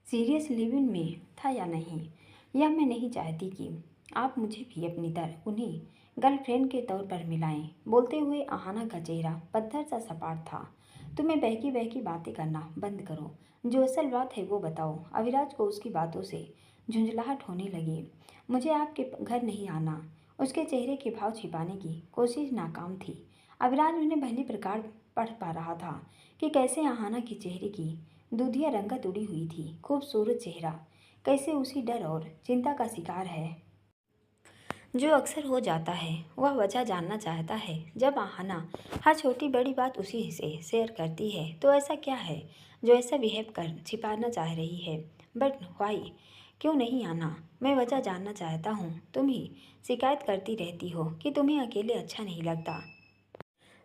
Serious living में था या नहीं, यह मैं नहीं चाहती कि आप मुझे भी अपनी तरह उन्हें गर्लफ्रेंड के तौर पर मिलाएं। बोलते हुए आहाना का चेहरा पत्थर सा सपाट था। तुम्हें बहकी बहकी बातें करना बंद करो, जो असल बात है वो बताओ। अविराज को उसकी बातों से झुंझलाहट होने लगी। मुझे आपके घर नहीं आना। उसके चेहरे के भाव छिपाने की कोशिश नाकाम थी। अविराज उन्हें भली प्रकार पढ़ पा रहा था कि कैसे आहाना के चेहरे की दूधिया रंगत उड़ी हुई थी। खूबसूरत चेहरा कैसे उसी डर और चिंता का शिकार है जो अक्सर हो जाता है। वह वजह जानना चाहता है। जब आहाना हर छोटी बड़ी बात उसी से शेयर करती है तो ऐसा क्या है जो ऐसा बिहेव कर छिपाना चाह रही है। बट वाई, क्यों नहीं आना? मैं वजह जानना चाहता हूँ। तुम ही शिकायत करती रहती हो कि तुम्हें अकेले अच्छा नहीं लगता।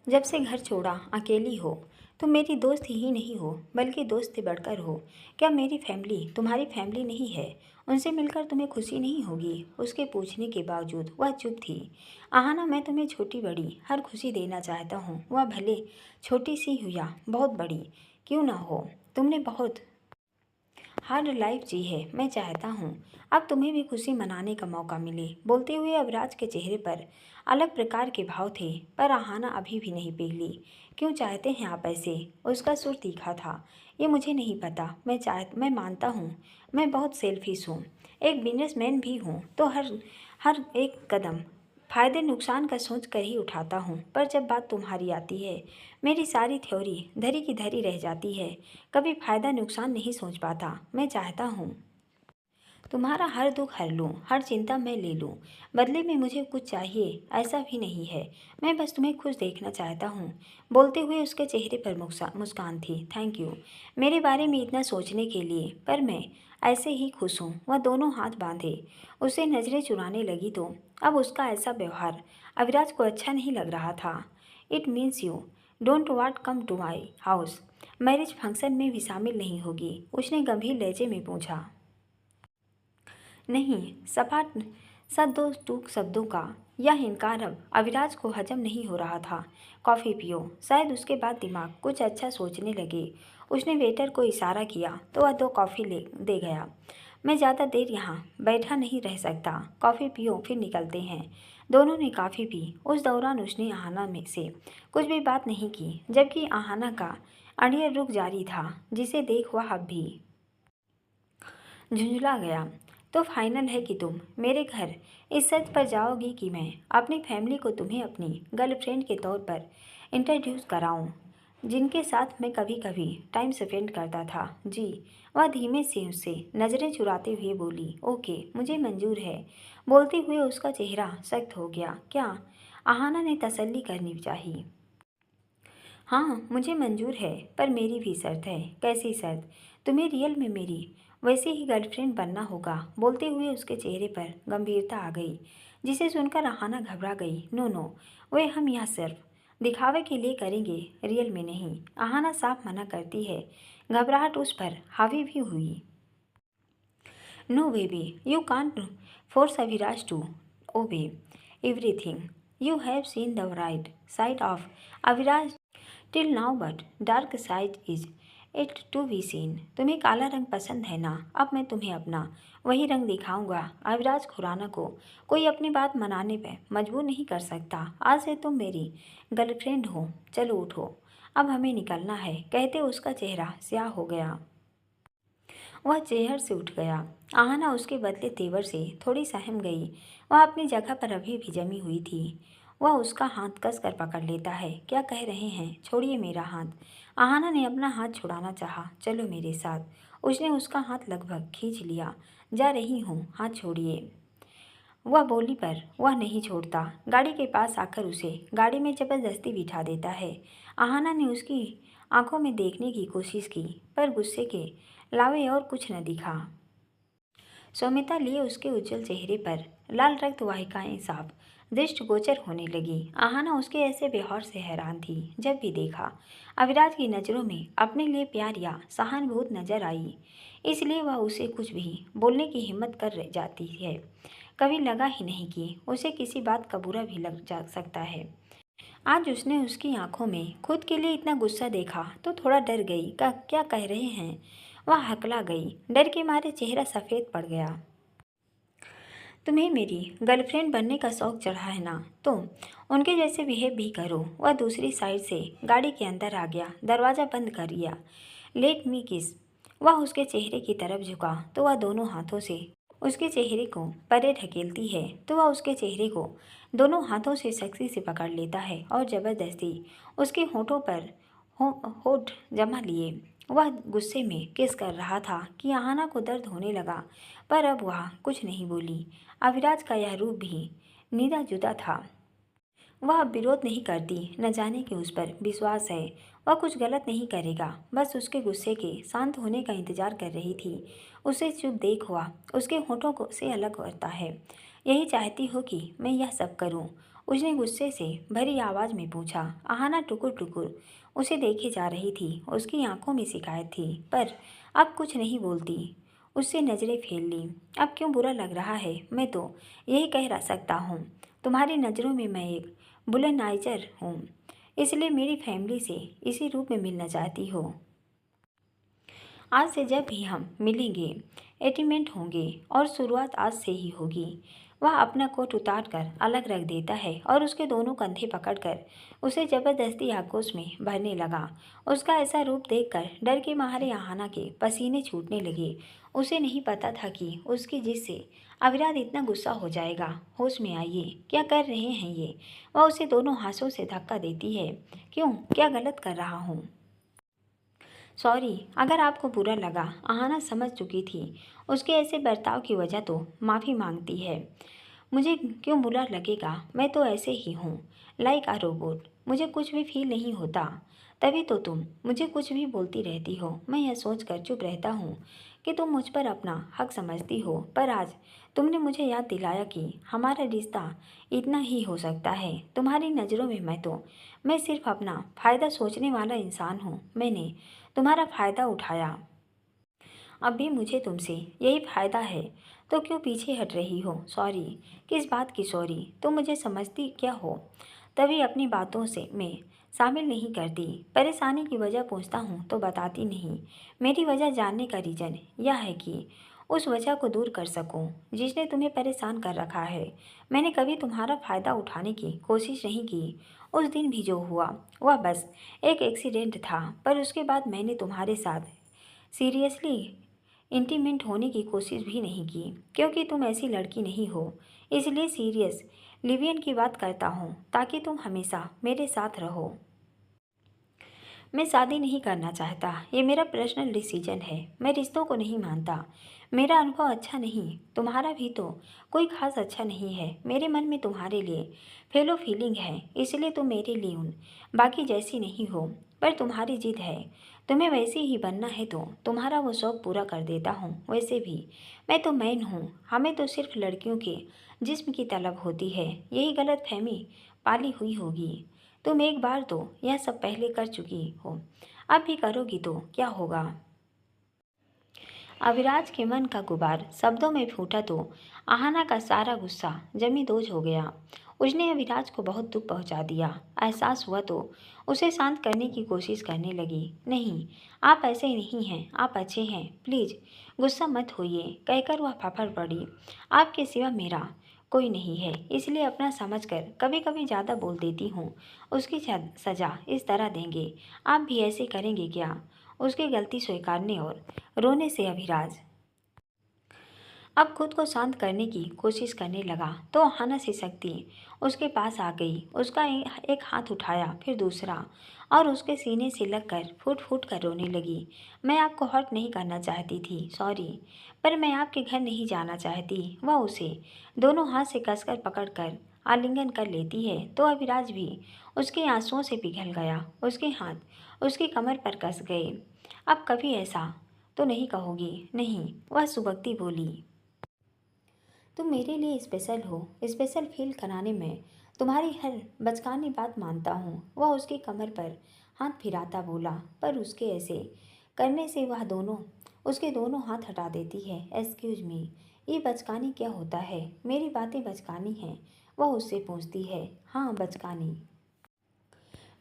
जब से घर छोड़ा अकेली हो। तुम मेरी दोस्त ही नहीं हो बल्कि दोस्त से बढ़कर हो। क्या मेरी फैमिली तुम्हारी फैमिली नहीं है? उनसे मिलकर तुम्हें खुशी नहीं होगी? उसके पूछने के बावजूद वह चुप थी। आहाना, मैं तुम्हें छोटी बड़ी हर खुशी देना चाहता हूँ, वह भले छोटी सी हो या बहुत बड़ी क्यों ना हो। तुमने बहुत हार्ड लाइफ जी है। मैं चाहता हूँ अब तुम्हें भी खुशी मनाने का मौका मिले। बोलते हुए अविराज के चेहरे पर अलग प्रकार के भाव थे, पर आहाना अभी भी नहीं पिघली। क्यों चाहते हैं आप ऐसे? उसका सुर तीखा था। ये मुझे नहीं पता। मैं मानता हूँ मैं बहुत सेल्फिश हूँ, एक बिजनेसमैन भी हूँ, तो हर हर एक कदम फायदे नुकसान का सोच कर ही उठाता हूँ। पर जब बात तुम्हारी आती है मेरी सारी थ्योरी धरी की धरी रह जाती है। कभी फायदा नुकसान नहीं सोच पाता। मैं चाहता हूँ तुम्हारा हर दुख हर लूँ, हर चिंता मैं ले लूँ। बदले में मुझे कुछ चाहिए ऐसा भी नहीं है। मैं बस तुम्हें खुश देखना चाहता हूँ। बोलते हुए उसके चेहरे पर मुस्कान थी। थैंक यू मेरे बारे में इतना सोचने के लिए, पर मैं ऐसे ही खुश हूँ। वह दोनों हाथ बांधे उसे नजरें चुराने लगी तो अब उसका ऐसा व्यवहार अविराज को अच्छा नहीं लग रहा था। It means you don't want come to my house. Marriage function में भी शामिल नहीं होगी? उसने गंभीर लहजे में पूछा। नहीं, सपाट सदो टूक शब्दों का यह इनकार अब अविराज को हजम नहीं हो रहा था। कॉफ़ी पियो। शायद उसके बाद दिमाग कुछ अच्छा सोचने लगे। उसने वेटर को इशारा किया तो वह 2 कॉफ़ी ले दे गया। मैं ज़्यादा देर यहाँ बैठा नहीं रह सकता। कॉफ़ी पियो फिर निकलते हैं। दोनों ने कॉफ़ी पी। उस दौरान उसने आहाना में से कुछ भी बात नहीं की, जबकि आहाना का अड़ियल रुख जारी था, जिसे देख वह अब भी झुंझला गया। तो फाइनल है कि तुम मेरे घर इस शर्त पर जाओगी कि मैं अपनी फैमिली को तुम्हें अपनी गर्लफ्रेंड के तौर पर इंट्रोड्यूस कराऊं, जिनके साथ मैं कभी कभी टाइम स्पेंड करता था। जी। वह धीमे से उससे नज़रें चुराते हुए बोली। ओके, मुझे मंजूर है। बोलते हुए उसका चेहरा सख्त हो गया। क्या? आहाना ने तसल्ली करनी चाहिए। हाँ, मुझे मंजूर है, पर मेरी भी शर्त है। कैसी शर्त? तुम्हें रियल में मेरी वैसे ही गर्लफ्रेंड बनना होगा। बोलते हुए उसके चेहरे पर गंभीरता आ गई, जिसे सुनकर आहाना घबरा गई। नो नो, वे हम यह सिर्फ दिखावे के लिए करेंगे, रियल में नहीं। आहाना साफ मना करती है। घबराहट उस पर हावी भी हुई। No baby, you can't force Aviraj to obey everything. You have seen the right side of Aviraj till now, but dark side is it to be seen. तुम्हें काला रंग पसंद है ना? अब मैं तुम्हें अपना वही रंग दिखाऊंगा। अविराज खुराना को कोई अपनी बात मनाने पे मजबूर नहीं कर सकता। आज से तुम मेरी गर्लफ्रेंड हो। चलो उठो, अब हमें निकलना है। कहते उसका चेहरा स्याह हो गया। वह चेयर से उठ गया। आहाना उसके बदले तेवर से थोड़ी सहम गई। वह अपनी जगह पर अभी भी जमी हुई थी। वह उसका हाथ कसकर पकड़ लेता है। क्या कह रहे हैं? छोड़िए मेरा हाथ। आहाना ने अपना हाथ छुड़ाना चाहा। चलो मेरे साथ। उसने उसका हाथ लगभग खींच लिया। जा रही हूँ, हाथ छोड़िए। वह बोली, पर वह नहीं छोड़ता। गाड़ी के पास आकर उसे गाड़ी में जबरदस्ती बिठा देता है। आहाना ने उसकी आंखों में देखने की कोशिश की, पर गुस्से के अलावे और कुछ न दिखा। सौम्यता लिए उसके उज्जवल चेहरे पर लाल रक्त वाहिकाएं साफ दृष्टिगोचर होने लगी। आहाना उसके ऐसे व्यवहार से हैरान थी। जब भी देखा अविराज की नज़रों में अपने लिए प्यार या सहानुभूति नजर आई, इसलिए वह उसे कुछ भी बोलने की हिम्मत कर जाती है। कभी लगा ही नहीं कि उसे किसी बात का बुरा भी लग जा सकता है। आज उसने उसकी आंखों में खुद के लिए इतना गुस्सा देखा तो थोड़ा डर गई। क्या कह रहे हैं? वह हकला गई। डर के मारे चेहरा सफ़ेद पड़ गया। तुम्हें मेरी गर्लफ्रेंड बनने का शौक चढ़ा है ना, तो उनके जैसे बिहेव भी करो। वह दूसरी साइड से गाड़ी के अंदर आ गया, दरवाज़ा बंद कर दिया। लेट मी किस। वह उसके चेहरे की तरफ झुका तो वह दोनों हाथों से उसके चेहरे को परे ढकेलती है तो वह उसके चेहरे को दोनों हाथों से सख्ती से पकड़ लेता है और ज़बरदस्ती उसके होठों पर होठ जमा लिए वह गुस्से में किस कर रहा था कि आहाना को दर्द होने लगा, पर अब वह कुछ नहीं बोली। अविराज का यह रूप भी निदा जुदा था। वह अब विरोध नहीं करती, न जाने कि उस पर विश्वास है। वह कुछ गलत नहीं करेगा, बस उसके गुस्से के शांत होने का इंतजार कर रही थी। उसे चुप देख हुआ उसके होठों को से अलग करता है। यही चाहती हो कि मैं यह सब करूं? उसने गुस्से से भरी आवाज़ में पूछा। आहाना टुकुर टुकुर उसे देखे जा रही थी। उसकी आंखों में शिकायत थी, पर अब कुछ नहीं बोलती। उससे नज़रें फेर ली। अब क्यों बुरा लग रहा है? मैं तो यही कह सकता हूँ, तुम्हारी नज़रों में मैं एक बुलनाइजर हूँ, इसलिए मेरी फैमिली से इसी रूप में मिलना चाहती हो। आज से जब भी हम मिलेंगे एटीमेंट होंगे और शुरुआत आज से ही होगी। वह अपना कोट उतार कर अलग रख देता है और उसके दोनों कंधे पकड़कर उसे जबरदस्ती आगोश में भरने लगा। उसका ऐसा रूप देखकर डर के मारे आहाना के पसीने छूटने लगे। उसे नहीं पता था कि उसकी जिद से अविराज इतना गुस्सा हो जाएगा। होश में आइए, क्या कर रहे हैं ये? वह उसे दोनों हाथों से धक्का देती है। क्यों, क्या गलत कर रहा हूँ? सॉरी, अगर आपको बुरा लगा। आहाना समझ चुकी थी उसके ऐसे बर्ताव की वजह, तो माफ़ी मांगती है। मुझे क्यों बुरा लगेगा? मैं तो ऐसे ही हूँ, लाइक अ रोबोट। मुझे कुछ भी फील नहीं होता। तभी तो तुम मुझे कुछ भी बोलती रहती हो। मैं यह सोचकर चुप रहता हूँ कि तुम मुझ पर अपना हक समझती हो, पर आज तुमने मुझे याद दिलाया कि हमारा रिश्ता इतना ही हो सकता है। तुम्हारी नज़रों में मैं सिर्फ अपना फ़ायदा सोचने वाला इंसान हूँ। मैंने तुम्हारा फ़ायदा उठाया, अब भी मुझे तुमसे यही फ़ायदा है, तो क्यों पीछे हट रही हो? सॉरी, किस बात की सॉरी? तुम मुझे समझती क्या हो? तभी अपनी बातों से मैं शामिल नहीं करती। परेशानी की वजह पूछता हूँ तो बताती नहीं। मेरी वजह जानने का रीज़न यह है कि उस वजह को दूर कर सकूं जिसने तुम्हें परेशान कर रखा है। मैंने कभी तुम्हारा फ़ायदा उठाने की कोशिश नहीं की। उस दिन भी जो हुआ वह बस एक एक्सीडेंट था, पर उसके बाद मैंने तुम्हारे साथ सीरियसली इंटीमेट होने की कोशिश भी नहीं की, क्योंकि तुम ऐसी लड़की नहीं हो। इसलिए सीरियस लिवियन की बात करता हूँ ताकि तुम हमेशा मेरे साथ रहो। मैं शादी नहीं करना चाहता, ये मेरा पर्सनल डिसीजन है। मैं रिश्तों को नहीं मानता। मेरा अनुभव अच्छा नहीं, तुम्हारा भी तो कोई खास अच्छा नहीं है। मेरे मन में तुम्हारे लिए फेलो फीलिंग है, इसलिए तुम मेरे लिए उन बाकी जैसी नहीं हो। पर तुम्हारी जिद है, तुम्हें वैसी ही बनना है, तो तुम्हारा वो शौक पूरा कर देता हूँ। वैसे भी मैं तो मैन हूँ, हमें तो सिर्फ लड़कियों के जिस्म की तलब होती है। यही गलत फहमी पाली हुई होगी। तुम एक बार तो यह सब पहले कर चुकी हो, अब भी करोगी तो क्या होगा? अविराज के मन का गुबार शब्दों में फूटा तो आहाना का सारा गुस्सा जमी दोज हो गया। उसने अविराज को बहुत दुख पहुंचा दिया। एहसास हुआ तो उसे शांत करने की कोशिश करने लगी। नहीं, आप ऐसे नहीं हैं, आप अच्छे हैं, प्लीज़ गुस्सा मत होइए, कहकर वह फफड़ पड़ी। आपके सिवा मेरा कोई नहीं है, इसलिए अपना समझकर कभी कभी ज़्यादा बोल देती हूँ। उसकी सज़ा इस तरह देंगे, आप भी ऐसे करेंगे क्या? उसकी गलती स्वीकारने और रोने से अभिराज अब खुद को शांत करने की कोशिश करने लगा तो आहाना से शक्ति उसके पास आ गई। उसका एक हाथ उठाया, फिर दूसरा, और उसके सीने से लगकर फूट फूट कर रोने लगी। मैं आपको हर्ट नहीं करना चाहती थी, सॉरी, पर मैं आपके घर नहीं जाना चाहती। वह उसे दोनों हाथ से कसकर पकड़कर आलिंगन कर लेती है तो अभिराज भी उसके आंसुओं से पिघल गया। उसके हाथ उसकी कमर पर कस गए। अब कभी ऐसा तो नहीं कहोगी? नहीं, वह सुबकती बोली। तुम मेरे लिए स्पेशल हो। स्पेशल फील कराने में तुम्हारी हर बचकानी बात मानता हूँ। वह उसकी कमर पर हाथ फिराता बोला, पर उसके ऐसे करने से वह उसके दोनों हाथ हटा देती है। एक्सक्यूज मी, ये बचकानी क्या होता है? मेरी बातें बचकानी हैं? वह उससे पूछती है। हाँ, बचकानी।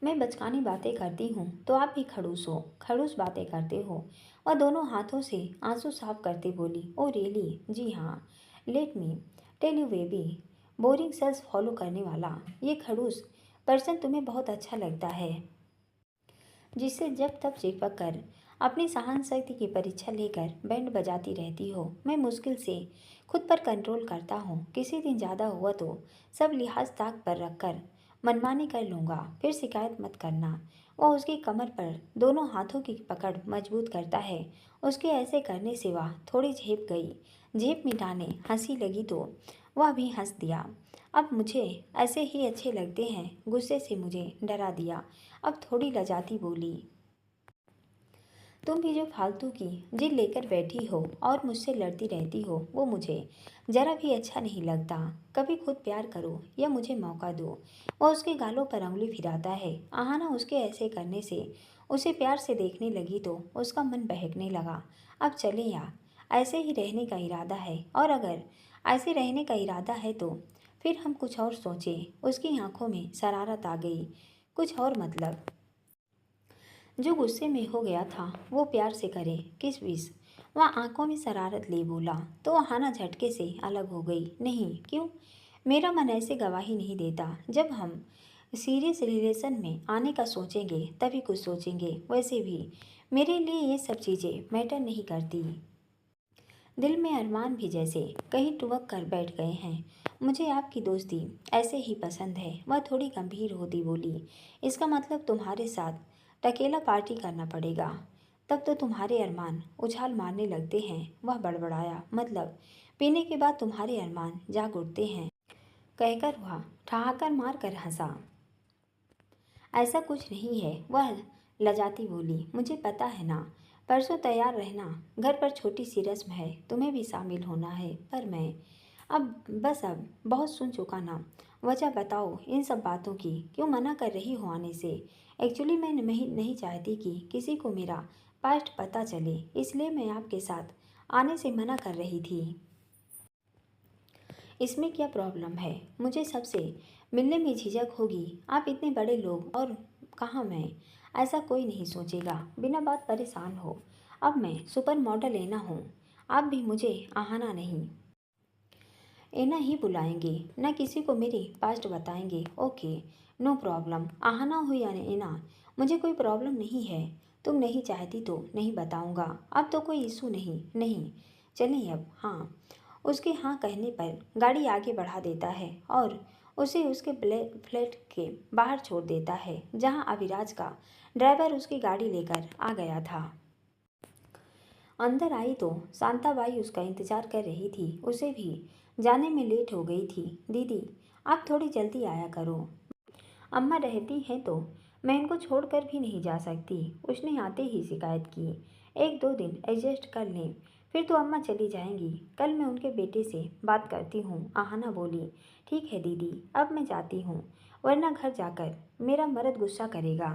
मैं बचकानी बातें करती हूँ तो आप भी खड़ूस बातें करते हो। वह दोनों हाथों से आंसू साफ करते बोली, ओ रियली, जी हाँ, let me tell you baby, boring sales follow करने वाला ये खड़ूस पर्सन तुम्हें बहुत अच्छा लगता है, जिससे जब तब चिपक कर अपनी सहन शक्ति की परीक्षा लेकर बैंड बजाती रहती हो। मैं मुश्किल से खुद पर कंट्रोल करता हूँ, किसी दिन ज़्यादा हुआ तो सब लिहाज ताक पर रखकर मनमानी कर लूँगा, फिर शिकायत मत करना। वह उसकी कमर पर दोनों हाथों की पकड़ मजबूत करता है। उसके ऐसे करने से वह थोड़ी झेप गई। झेप मिटाने हंसी लगी तो वह भी हंस दिया। अब मुझे ऐसे ही अच्छे लगते हैं, गुस्से से मुझे डरा दिया। अब थोड़ी लजाती बोली, तुम भी जो फालतू की जिद लेकर बैठी हो और मुझसे लड़ती रहती हो वो मुझे जरा भी अच्छा नहीं लगता। कभी खुद प्यार करो या मुझे मौका दो। वह उसके गालों पर उंगली फिराता है। आहाना उसके ऐसे करने से उसे प्यार से देखने लगी तो उसका मन बहकने लगा। अब चले या ऐसे ही रहने का इरादा है, और अगर ऐसे रहने का इरादा है तो फिर हम कुछ और सोचें। उसकी आंखों में शरारत आ गई। कुछ और मतलब? जो गुस्से में हो गया था वो प्यार से करे किस विस? वह आंखों में शरारत ले बोला तो हाना झटके से अलग हो गई। नहीं, क्यों? मेरा मन ऐसे गवाही नहीं देता। जब हम सीरियस रिलेशन में आने का सोचेंगे तभी कुछ सोचेंगे। वैसे भी मेरे लिए ये सब चीज़ें मैटर नहीं करती। दिल में अरमान भी जैसे कहीं टुवक कर बैठ गए हैं। मुझे आपकी दोस्ती ऐसे ही पसंद है। वह थोड़ी गंभीर होती बोली, इसका मतलब तुम्हारे साथ अकेला पार्टी करना पड़ेगा, तब तो तुम्हारे अरमान उछाल मारने लगते हैं। वह बड़बड़ाया, मतलब पीने के बाद तुम्हारे अरमान जाग उठते हैं, कहकर वह ठहाकर मार कर हंसा। ऐसा कुछ नहीं है, वह लजाती बोली, मुझे पता है ना। परसों तैयार रहना, घर पर छोटी सी रस्म है, तुम्हें भी शामिल होना है। पर मैं अब बहुत सुन चुका ना। वजह बताओ इन सब बातों की, क्यों मना कर रही हो आने से? एक्चुअली मैं नहीं चाहती कि किसी को मेरा पास्ट पता चले, इसलिए मैं आपके साथ आने से मना कर रही थी। इसमें क्या प्रॉब्लम है? मुझे सबसे मिलने में झिझक होगी। आप इतने बड़े लोग, और कहाँ मैं? ऐसा कोई नहीं सोचेगा, बिना बात परेशान हो। अब मैं सुपर मॉडल एना हूँ, आप भी मुझे आहाना नहीं एना ही बुलाएंगे, न किसी को मेरी पास्ट बताएंगे। Okay, no problem. आहाना हो या एना, मुझे कोई प्रॉब्लम नहीं है। तुम नहीं चाहती तो नहीं बताऊंगा। अब तो कोई इशू नहीं। नहीं, चलें अब? हाँ। उसके हाँ कहने पर गाड़ी आगे बढ़ा देता है और उसे उसके फ्लैट के बाहर छोड़ देता है, जहाँ अविराज का ड्राइवर उसकी गाड़ी लेकर आ गया था। अंदर आई तो शांताबाई उसका इंतजार कर रही थी। उसे भी जाने में लेट हो गई थी। दीदी, आप थोड़ी जल्दी आया करो। अम्मा रहती हैं तो मैं इनको छोड़कर भी नहीं जा सकती। उसने आते ही शिकायत की, 1-2 दिन एडजस्ट कर लें, फिर तो अम्मा चली जाएंगी। कल मैं उनके बेटे से बात करती हूँ। आहाना बोली, ठीक है दीदी, अब मैं जाती हूँ, वरना घर जाकर मेरा मर्द गुस्सा करेगा।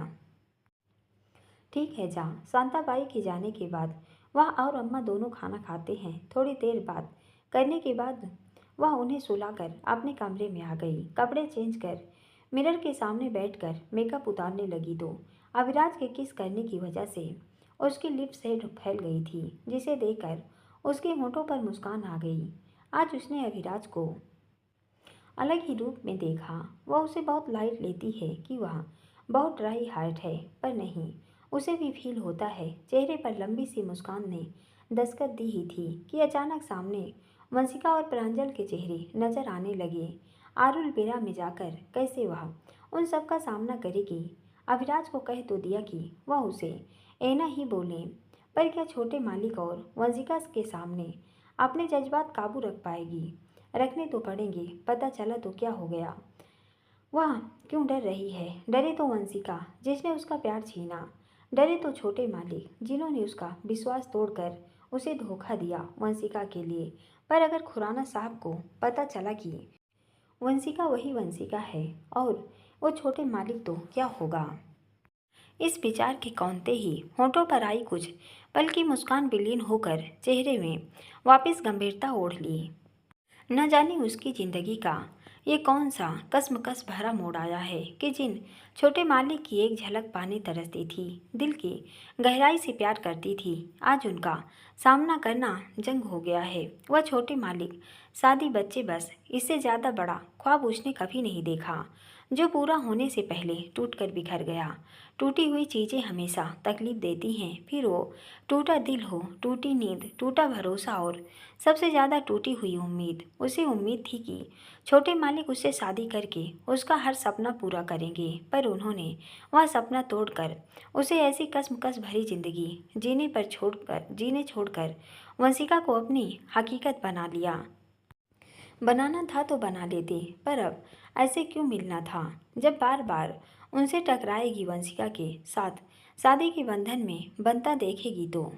ठीक है, जा। शांताबाई के जाने के बाद वह और अम्मा दोनों खाना खाते हैं। थोड़ी देर बात करने के बाद वह उन्हें सुलाकर अपने कमरे में आ गई। कपड़े चेंज कर मिरर के सामने बैठकर मेकअप उतारने लगी तो अविराज के किस करने की वजह से उसकी लिप्स से फैल गई थी, जिसे देखकर उसके होठों पर मुस्कान आ गई। आज उसने अविराज को अलग ही रूप में देखा। वह उसे बहुत लाइट लेती है कि वह बहुत ड्राई हार्ट है, पर नहीं, उसे भी फील होता है। चेहरे पर लंबी सी मुस्कान ने दस्तक दी ही थी कि अचानक सामने वंशिका और प्रांजल के चेहरे नजर आने लगे। आरुल बेरा में जाकर कैसे वह उन सब का सामना करेगी? अविराज को कह तो दिया कि वह उसे एना ही बोले, पर क्या छोटे मालिक और वंशिका के सामने अपने जज्बात काबू रख पाएगी? रखने तो पड़ेंगे, पता चला तो क्या हो गया? वह क्यों डर रही है? डरे तो वंशिका जिसने उसका प्यार छीना, डरे तो छोटे मालिक जिन्होंने उसका विश्वास तोड़कर उसे धोखा दिया वंशिका के लिए। पर अगर खुराना साहब को पता चला कि वंशिका वही वंशिका है और वो छोटे मालिक, तो क्या होगा? इस विचार के कौनते ही होठों पर आई कुछ पल की मुस्कान विलीन होकर चेहरे में वापस गंभीरता ओढ़ ली। न जाने उसकी जिंदगी का ये कौन सा कसमकस भरा मोड़ आया है कि जिन छोटे मालिक की एक झलक पाने तरसती थी, दिल की गहराई से प्यार करती थी, आज उनका सामना करना जंग हो गया है। वह छोटे मालिक, शादी, बच्चे, बस इससे ज़्यादा बड़ा ख्वाब उसने कभी नहीं देखा, जो पूरा होने से पहले टूटकर बिखर गया। टूटी हुई चीज़ें हमेशा तकलीफ देती हैं, फिर वो टूटा दिल हो, टूटी नींद, टूटा भरोसा और सबसे ज़्यादा टूटी हुई उम्मीद। उसे उम्मीद थी कि छोटे मालिक उससे शादी करके उसका हर सपना पूरा करेंगे, पर उन्होंने वह सपना तोड़कर उसे ऐसी कसमकस भरी जिंदगी जीने छोड़कर वंशिका को अपनी हकीकत बना लिया। बनाना था तो बना लेते, पर अब ऐसे क्यों मिलना था जब बार बार उनसे टकराएगी वंशिका के साथ शादी के बंधन में बनता देखेगी तो।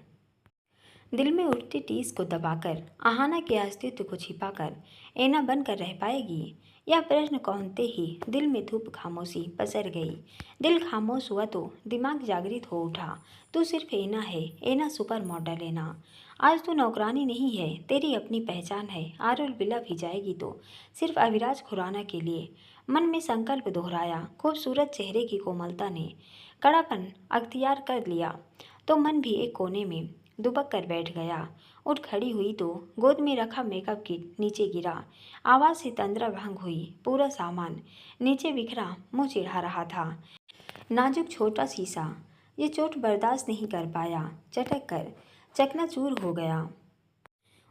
दिल में उठती टीस को दबाकर, आहाना के अस्तित्व को छिपाकर ऐना बनकर रह पाएगी? यह प्रश्न कौनते ही दिल में धूप खामोशी पसर गई। दिल खामोश हुआ तो दिमाग जागृत हो उठा। तू सिर्फ ऐना है, ऐना सुपर मॉडल ऐना। आज तू नौकरानी नहीं है, तेरी अपनी पहचान है। आरुल बिला भी जाएगी तो सिर्फ अविराज खुराना के लिए। मन में संकल्प दोहराया। खूबसूरत चेहरे की कोमलता ने कड़ापन अख्तियार कर लिया तो मन भी एक कोने में दुबक कर बैठ गया। उठ खड़ी हुई तो गोद में रखा मेकअप किट नीचे गिरा। आवाज़ से तंद्रा भंग हुई। पूरा सामान नीचे बिखरा, मुंह चिढ़ा रहा था। नाजुक छोटा शीशा ये चोट बर्दाश्त नहीं कर पाया, चटक कर चकनाचूर हो गया।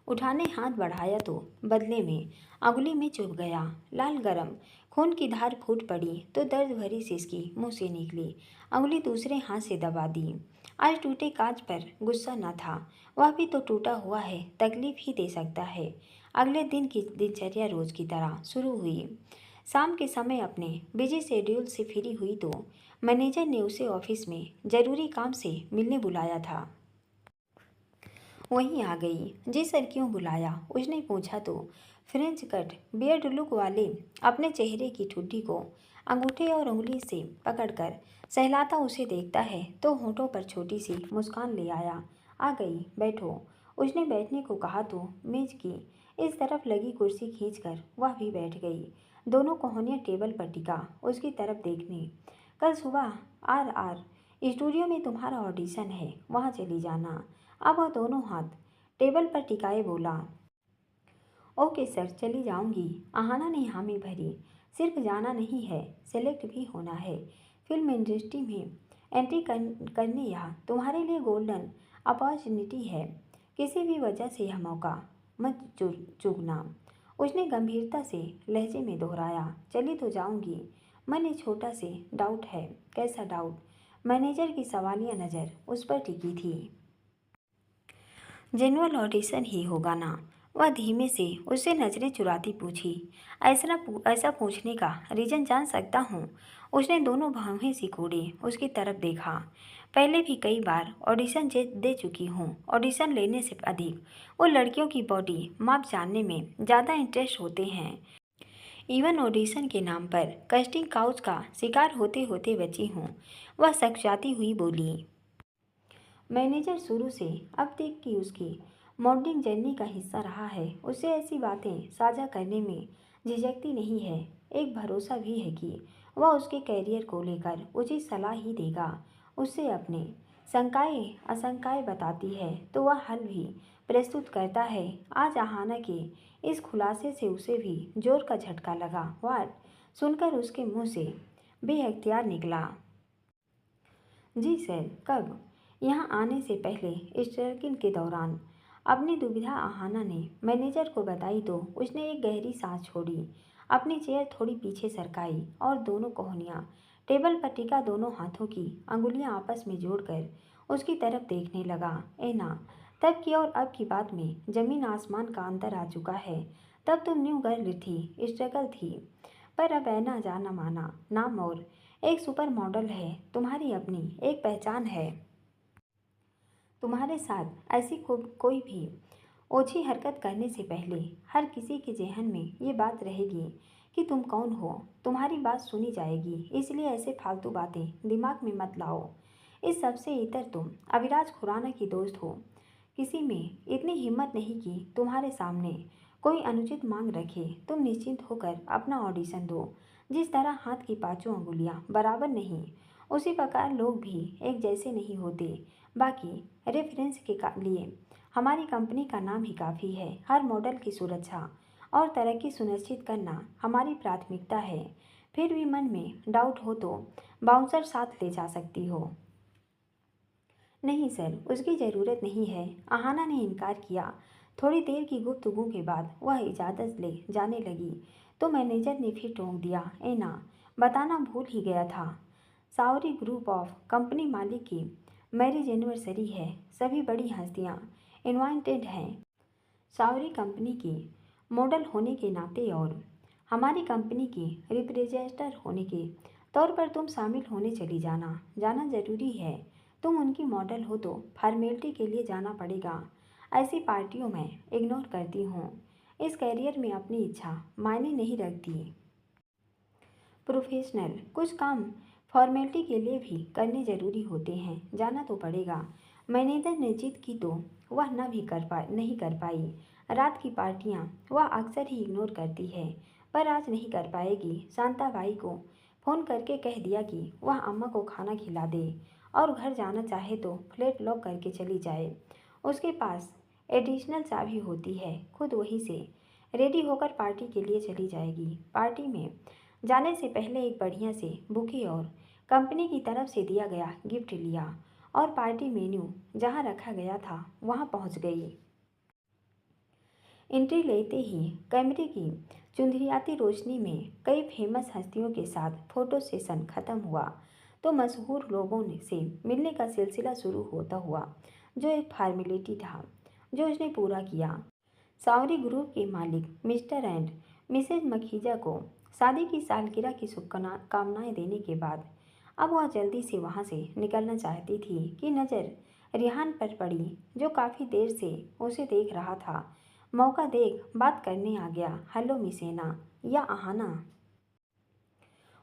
उठाने हाथ बढ़ाया तो बदले में अंगुली में चुभ गया। लाल गरम खून की धार फूट पड़ी तो दर्द भरी सिसकी मुंह से निकली। अंगुली दूसरे हाथ से दबा दी। आज टूटे कांच पर गुस्सा न था, वह भी तो टूटा हुआ है, तकलीफ ही दे सकता है। अगले दिन की दिनचर्या रोज की तरह शुरू हुई। शाम के समय अपने बिजी शेड्यूल से फ्री हुई तो मैनेजर ने उसे ऑफिस में जरूरी काम से मिलने बुलाया था। वहीं आ गई। जी सर, क्यों बुलाया? उसने पूछा तो फ्रेंच कट बियर्ड लुक वाले अपने चेहरे की ठुड्डी को अंगूठे और उंगली से पकड़कर सहलाता उसे देखता है तो होठों पर छोटी सी मुस्कान ले आया। आ गई, बैठो। उसने बैठने को कहा तो मेज की इस तरफ लगी कुर्सी खींचकर वह भी बैठ गई। दोनों कोहनियाँ टेबल पर टिका उसकी तरफ देखने। कल सुबह आर स्टूडियो में तुम्हारा ऑडिशन है, वहाँ चली जाना। अब वह दोनों हाथ टेबल पर टिकाए बोला। ओके सर, चली जाऊंगी। आहाना ने हामी भरी। सिर्फ जाना नहीं है, सेलेक्ट भी होना है। फिल्म इंडस्ट्री में एंट्री करने यह तुम्हारे लिए गोल्डन अपॉर्चुनिटी है। किसी भी वजह से यह मौका मत चूकना। उसने गंभीरता से लहजे में दोहराया। चली तो जाऊंगी, मन में छोटा से डाउट है। कैसा डाउट? मैनेजर की सवालिया नज़र उस पर टिकी थी। जेनुअल ऑडिशन ही होगा ना? वह धीमे से उससे नजरें चुराती पूछी। ऐसा पूछने का रीजन जान सकता हूँ? उसने दोनों भौहें सिकोड़े उसकी तरफ देखा। पहले भी कई बार ऑडिशन दे चुकी हूँ। ऑडिशन लेने से अधिक वो लड़कियों की बॉडी माप जानने में ज़्यादा इंटरेस्ट होते हैं। इवन ऑडिशन के नाम पर कास्टिंग काउच का शिकार होते होते बची हूँ। वह सकचाती हुई बोली। मैनेजर शुरू से अब तक की उसकी मॉडलिंग जर्नी का हिस्सा रहा है। उसे ऐसी बातें साझा करने में झिझकती नहीं है। एक भरोसा भी है कि वह उसके कैरियर को लेकर उचित सलाह ही देगा। उससे अपने शंकाएं आशंकाएं बताती है तो वह हल भी प्रस्तुत करता है। आज आहाना के इस खुलासे से उसे भी जोर का झटका लगा। वाट सुनकर उसके मुंह से बेअख्तियार निकला। जी सर, कब? यहाँ आने से पहले स्ट्रगल के दौरान। अपनी दुविधा आहाना ने मैनेजर को बताई तो उसने एक गहरी सांस छोड़ी, अपनी चेयर थोड़ी पीछे सरकाई और दोनों कोहनियाँ टेबल पर टिका दोनों हाथों की अंगुलियाँ आपस में जोड़कर उसकी तरफ देखने लगा। ऐना, तब की और अब की बात में जमीन आसमान का अंतर आ चुका है। तब तुम न्यू गर्ल थी, स्ट्रगल थी, पर अब ऐना जाना माना नाम और एक सुपर मॉडल है। तुम्हारी अपनी एक पहचान है। तुम्हारे साथ ऐसी कोई भी ओछी हरकत करने से पहले हर किसी के जहन में ये बात रहेगी कि तुम कौन हो। तुम्हारी बात सुनी जाएगी, इसलिए ऐसे फालतू बातें दिमाग में मत लाओ। इस सबसे इतर तुम अविराज खुराना की दोस्त हो। किसी में इतनी हिम्मत नहीं कि तुम्हारे सामने कोई अनुचित मांग रखे, तुम निश्चिंत होकर अपना ऑडिशन दो। जिस तरह हाथ की पांचों अंगुलियां बराबर नहीं, उसी प्रकार लोग भी एक जैसे नहीं होते। बाकी रेफरेंस के लिए हमारी कंपनी का नाम ही काफ़ी है। हर मॉडल की सुरक्षा और तरक्की सुनिश्चित करना हमारी प्राथमिकता है। फिर भी मन में डाउट हो तो बाउंसर साथ ले जा सकती हो। नहीं सर, उसकी ज़रूरत नहीं है, आहाना ने इनकार किया। थोड़ी देर की गुफ्तगू के बाद वह इजाज़त ले जाने लगी तो मैनेजर ने फिर टोक दिया, एना बताना भूल ही गया था, सावरी ग्रुप ऑफ कंपनी मालिक की मैरिज एनिवर्सरी है। सभी बड़ी हस्तियाँ इनवाइटेड हैं। सावरी कंपनी की मॉडल होने के नाते और हमारी कंपनी की रिप्रेजेंटेटर होने के तौर पर तुम शामिल होने चली जाना। जाना ज़रूरी है। तुम उनकी मॉडल हो तो फॉर्मेलिटी के लिए जाना पड़ेगा। ऐसी पार्टियों में इग्नोर करती हूँ। इस करियर में अपनी इच्छा मायने नहीं रखती। प्रोफेशनल कुछ काम फॉर्मेलिटी के लिए भी करने ज़रूरी होते हैं, जाना तो पड़ेगा। मैनेजर ने जिद की तो वह न भी नहीं कर पाई। रात की पार्टियां वह अक्सर ही इग्नोर करती है, पर आज नहीं कर पाएगी। शांताबाई को फ़ोन करके कह दिया कि वह अम्मा को खाना खिला दे और घर जाना चाहे तो फ्लैट लॉक करके चली जाए। उसके पास एडिशनल चाबी होती है, खुद वहीं से रेडी होकर पार्टी के लिए चली जाएगी। पार्टी में जाने से पहले एक बढ़िया से बुके और कंपनी की तरफ से दिया गया गिफ्ट लिया और पार्टी मेन्यू जहां रखा गया था वहां पहुंच गई। एंट्री लेते ही कैमरे की चुंदरियाती रोशनी में कई फेमस हस्तियों के साथ फोटो सेशन खत्म हुआ तो मशहूर लोगों से मिलने का सिलसिला शुरू होता हुआ, जो एक फॉर्मेलिटी था जो उसने पूरा किया। सावरी ग्रुप के मालिक मिस्टर एंड मिसेज मखीजा को शादी की सालगिरह की शुभकामनाएं देने के बाद अब वह जल्दी से वहां से निकलना चाहती थी कि नज़र रिहान पर पड़ी, जो काफ़ी देर से उसे देख रहा था। मौका देख बात करने आ गया, हेलो मिसेना या आहाना।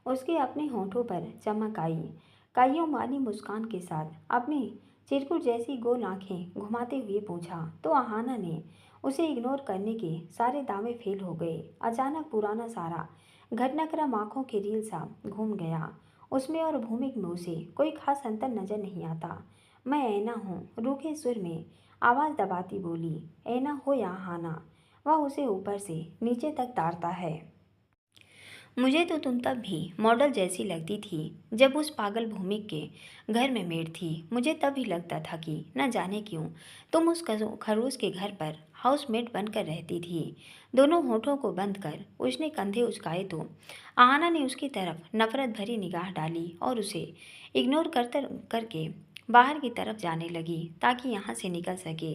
उसके अपने होठों पर चमक आई। काइयों वाली मुस्कान के साथ अपनी चिरकुट जैसी गोल आंखें घुमाते हुए पूछा तो आहाना ने उसे इग्नोर करने के सारे दावे फेल हो गए। अचानक पुराना सारा घटनाक्रम आंखों के रील सा घूम गया। उसमें और भूमिक में उसे कोई खास अंतर नजर नहीं आता। मैं ऐना हूँ, रूखे सुर में आवाज़ दबाती बोली। ऐना हो या आहाना, वह उसे ऊपर से नीचे तक तारता है। मुझे तो तुम तब भी मॉडल जैसी लगती थी जब उस पागल भूमिक के घर में मेड थी। मुझे तब ही लगता था कि न जाने क्यों तुम उस खरोश के घर पर हाउसमेट बनकर रहती थी। दोनों होठों को बंद कर उसने कंधे उचकाए तो आहाना ने उसकी तरफ नफरत भरी निगाह डाली और उसे इग्नोर करके बाहर की तरफ जाने लगी ताकि यहाँ से निकल सके।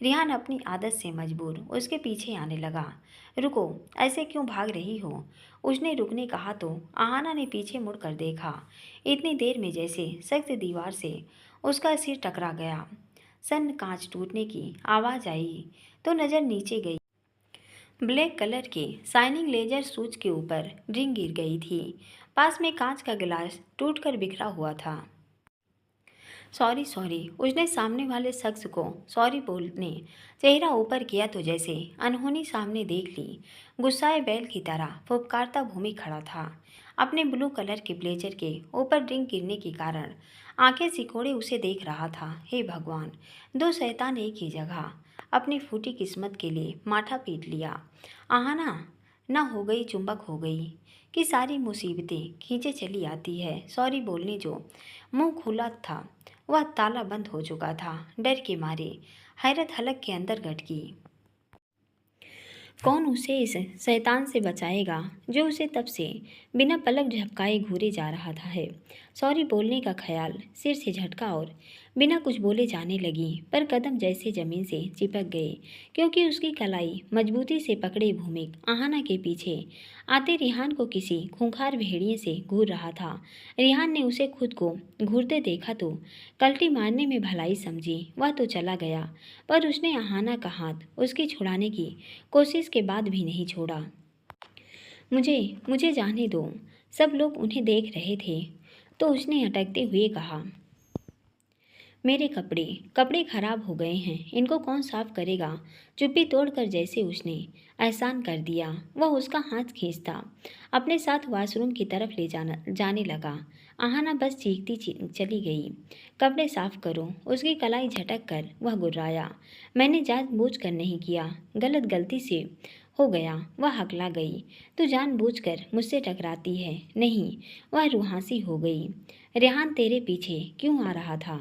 रिहान अपनी आदत से मजबूर उसके पीछे आने लगा। रुको, ऐसे क्यों भाग रही हो? उसने रुकने कहा तो आहाना ने पीछे मुड़कर देखा। इतनी देर में जैसे सख्त दीवार से उसका सिर टकरा गया। सन कांच टूटने की आवाज़ आई तो नज़र नीचे गई। ब्लैक कलर के शाइनिंग लेजर सूच के ऊपर रिंग गिर गई थी। पास में कांच का गिलास टूटकर बिखरा हुआ था। सॉरी सॉरी, उसने सामने वाले शख्स को सॉरी बोलने चेहरा ऊपर किया तो जैसे अनहोनी सामने देख ली। गुस्साए बैल की तरह फुफकारता भूमि खड़ा था। अपने ब्लू कलर के ब्लेजर के ऊपर ड्रिंक गिरने के कारण आंखें सिकोड़े उसे देख रहा था। हे भगवान, दो शैतान एक ही जगह। अपनी फूटी किस्मत के लिए माथा पीट लिया। आहाना न हो गई चुंबक हो गई कि सारी मुसीबतें खींचे चली आती है। सॉरी बोलने जो मुंह खुला था वह ताला बंद हो चुका था। डर के मारे हैरत हलक के अंदर गटकी। कौन उसे इस शैतान से बचाएगा जो उसे तब से बिना पलक झपकाए घूरे जा रहा था है। सॉरी बोलने का ख्याल सिर से झटका और बिना कुछ बोले जाने लगी, पर कदम जैसे जमीन से चिपक गए क्योंकि उसकी कलाई मजबूती से पकड़े भूमिक आहाना के पीछे आते रिहान को किसी खूंखार भेड़िए से घूर रहा था। रिहान ने उसे खुद को घूरते देखा तो कल्टी मारने में भलाई समझी। वह तो चला गया, पर उसने आहाना का हाथ उसके छुड़ाने की कोशिश के बाद भी नहीं छोड़ा। मुझे मुझे जाने दो, सब लोग उन्हें देख रहे थे तो उसने अटकते हुए कहा। मेरे कपड़े कपड़े खराब हो गए हैं, इनको कौन साफ करेगा। चुप्पी तोड़कर जैसे उसने एहसान कर दिया, वह उसका हाथ खींचता अपने साथ वॉशरूम की तरफ ले जाने लगा। आहाना बस चली गई। कपड़े साफ करो, उसकी कलाई झटक कर वह गुर्राया। मैंने जानबूझकर नहीं किया, गलती से हो गया। वह हकला गई। तू जानबूझकर मुझसे टकराती है। नहीं, वह रुहासी हो गई। रेहान तेरे पीछे क्यों आ रहा था?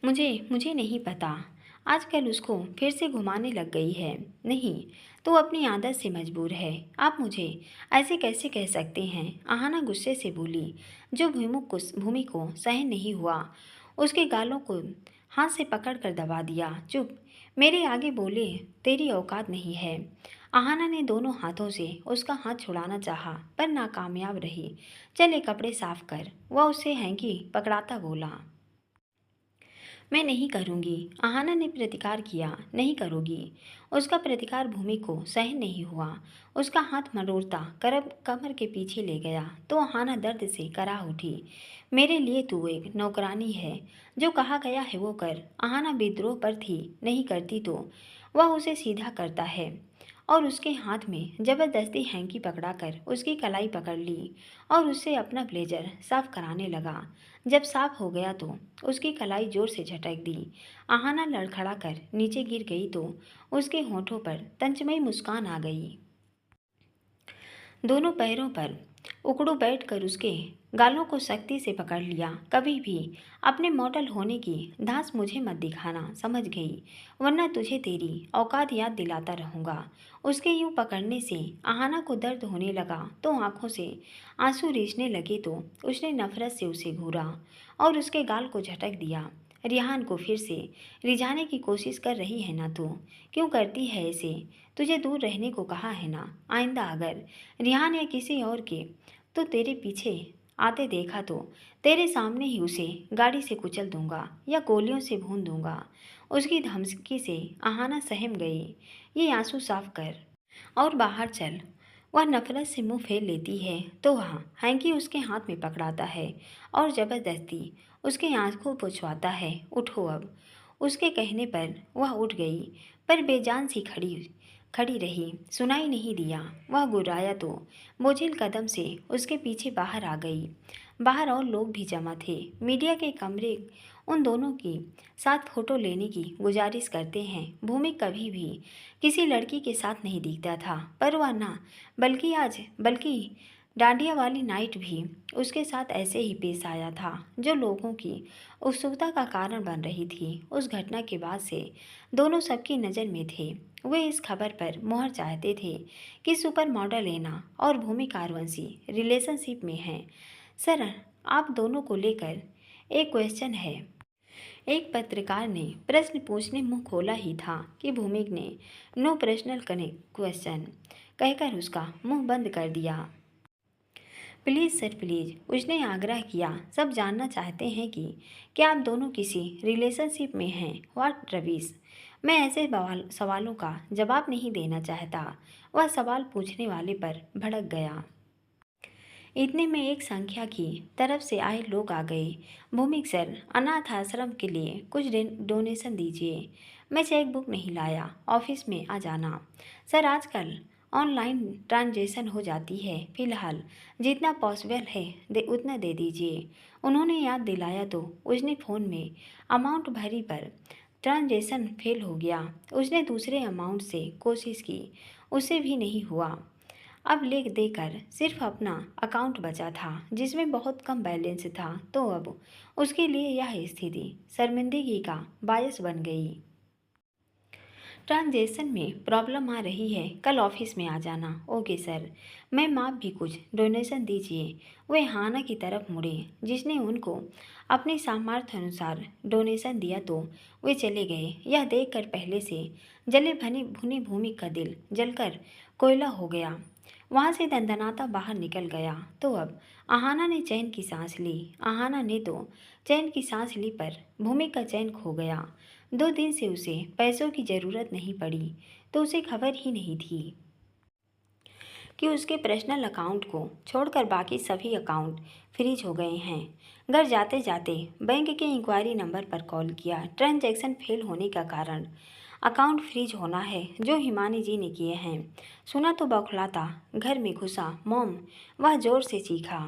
मुझे मुझे नहीं पता। आजकल उसको फिर से घुमाने लग गई है। नहीं, तो अपनी आदत से मजबूर है। आप मुझे ऐसे कैसे कह सकते हैं? आहाना गुस्से से बोली। जो भूमि को सहन नहीं हुआ, उसके गालों को हाथ से पकड़कर दबा दिया। चुप, मेरे आगे बोले तेरी औकात नहीं है। आहाना ने दोनों हाथों से उसका हाथ छुड़ाना चाहा, पर नाकामयाब रही। चले कपड़े साफ कर, वह उसे हैंकी पकड़ाता बोला। मैं नहीं करूँगी। आहाना ने प्रतिकार किया। नहीं करोगी। उसका प्रतिकार भूमि को सहन नहीं हुआ। उसका हाथ मरोड़ता करब कमर के पीछे ले गया तो आहाना दर्द से कराह उठी। मेरे लिए तू एक नौकरानी है, जो कहा गया है वो कर। आहाना विद्रोह पर थी। नहीं करती तो वह उसे सीधा करता है। और उसके हाथ में जबरदस्ती हैंकी पकड़ाकर उसकी कलाई पकड़ ली और उससे अपना ब्लेजर साफ कराने लगा। जब साफ हो गया तो उसकी कलाई जोर से झटक दी। आहाना लड़खड़ा कर नीचे गिर गई तो उसके होठों पर तंचमई मुस्कान आ गई। दोनों पैरों पर उकड़ू बैठकर उसके गालों को सख्ती से पकड़ लिया। कभी भी अपने मॉडल होने की धांस मुझे मत दिखाना, समझ गई? वरना तुझे तेरी औकात याद दिलाता रहूँगा। उसके यूं पकड़ने से आहाना को दर्द होने लगा तो आंखों से आंसू रिसने लगे तो उसने नफरत से उसे घूरा और उसके गाल को झटक दिया। रिहान को फिर से रिझाने की कोशिश कर रही है ना तू? क्यों करती है ऐसे? तुझे दूर रहने को कहा है ना। आइंदा अगर रिहान या किसी और के तो तेरे पीछे आते देखा तो तेरे सामने ही उसे गाड़ी से कुचल दूंगा या गोलियों से भून दूंगा। उसकी धमकी से आहाना सहम गई। ये आंसू साफ कर और बाहर चल। वह नफरत से मुंह फेर लेती है तो वह हैंकी उसके हाथ में पकड़ाता है और जबरदस्ती उसके आंखों पोंछवाता है। उठो अब। उसके कहने पर वह उठ गई, पर बेजान सी खड़ी खड़ी रही। सुनाई नहीं दिया। वह गुर्राया तो बोझिल कदम से उसके पीछे बाहर आ गई। बाहर और लोग भी जमा थे। मीडिया के कमरे उन दोनों की साथ फोटो लेने की गुजारिश करते हैं। भूमि कभी भी किसी लड़की के साथ नहीं दिखता था, पर वह ना बल्कि डांडिया वाली नाइट भी उसके साथ ऐसे ही पेश आया था, जो लोगों की उत्सुकता का कारण बन रही थी। उस घटना के बाद से दोनों सबकी नज़र में थे। वे इस खबर पर मोहर चाहते थे कि सुपर मॉडल एना और भूमि कारवंशी रिलेशनशिप में हैं। सर, आप दोनों को लेकर एक क्वेश्चन है। एक पत्रकार ने प्रश्न पूछने मुंह खोला ही था कि भूमिक ने नो पर्सनल क्वेश्चन कहकर उसका मुंह बंद कर दिया। प्लीज़ सर, प्लीज़, उसने आग्रह किया। सब जानना चाहते हैं कि क्या आप दोनों किसी रिलेशनशिप में हैं। व्हाट रवीश? मैं ऐसे सवालों का जवाब नहीं देना चाहता। वह सवाल पूछने वाले पर भड़क गया। इतने में एक संख्या की तरफ से आए लोग आ गए। भूमिक सर, अनाथ आश्रम के लिए कुछ डोनेशन दीजिए। मैं चेक बुक नहीं लाया, ऑफिस में आ जाना। सर, आजकल ऑनलाइन ट्रांजेक्शन हो जाती है। फिलहाल जितना पॉसिबल है उतना दे दीजिए। उन्होंने याद दिलाया तो उसने फ़ोन में अमाउंट भरी, पर ट्रांजेक्शन फेल हो गया। उसने दूसरे अमाउंट से कोशिश की, उससे भी नहीं हुआ। अब लेख देकर सिर्फ अपना अकाउंट बचा था, जिसमें बहुत कम बैलेंस था, तो अब उसके लिए यह स्थिति शर्मिंदगी का बायस बन गई। ट्रांजेक्शन में प्रॉब्लम आ रही है, कल ऑफिस में आ जाना। Okay sir. मैम, आप भी कुछ डोनेशन दीजिए। वे हाना की तरफ मुड़े, जिसने उनको अपने सामर्थ्य अनुसार डोनेशन दिया तो वे चले गए। यह देखकर पहले से जले भुनी भूमि का दिल जलकर कोयला हो गया। वहाँ से दंदनाता बाहर निकल गया तो अब आहाना ने चैन की सांस ली। आहाना ने तो चैन की सांस ली, पर भूमि का चैन खो गया। 2 दिन से उसे पैसों की ज़रूरत नहीं पड़ी, तो उसे खबर ही नहीं थी। कि उसके पर्सनल अकाउंट को छोड़कर बाकी सभी अकाउंट फ्रीज हो गए हैं। घर जाते जाते बैंक के इंक्वायरी नंबर पर कॉल किया। ट्रांजैक्शन फेल होने का कारण अकाउंट फ्रीज होना है जो हिमानी जी ने किए हैं। सुना तो बौखलाता घर में घुसा मॉम, वह जोर से चीखा।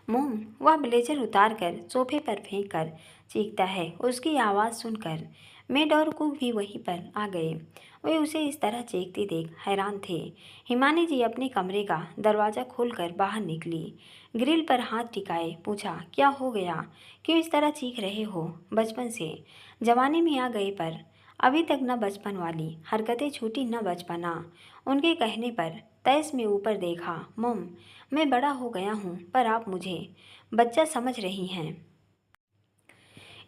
मोम वह ब्लेजर उतार कर सोफे पर फेंक कर चीखता है। उसकी आवाज़ सुनकर मेड और कुक भी वहीं पर आ गए। वे उसे इस तरह चीखते देख हैरान थे। हिमानी जी अपने कमरे का दरवाज़ा खोलकर बाहर निकली। ग्रिल पर हाथ टिकाए पूछा, क्या हो गया? क्यों इस तरह चीख रहे हो? बचपन से जवानी में आ गए पर अभी तक न बचपन वाली हरकतें छूटी न बचपना। उनके कहने पर तैस में ऊपर देखा। मोम, मैं बड़ा हो गया हूँ पर आप मुझे बच्चा समझ रही हैं,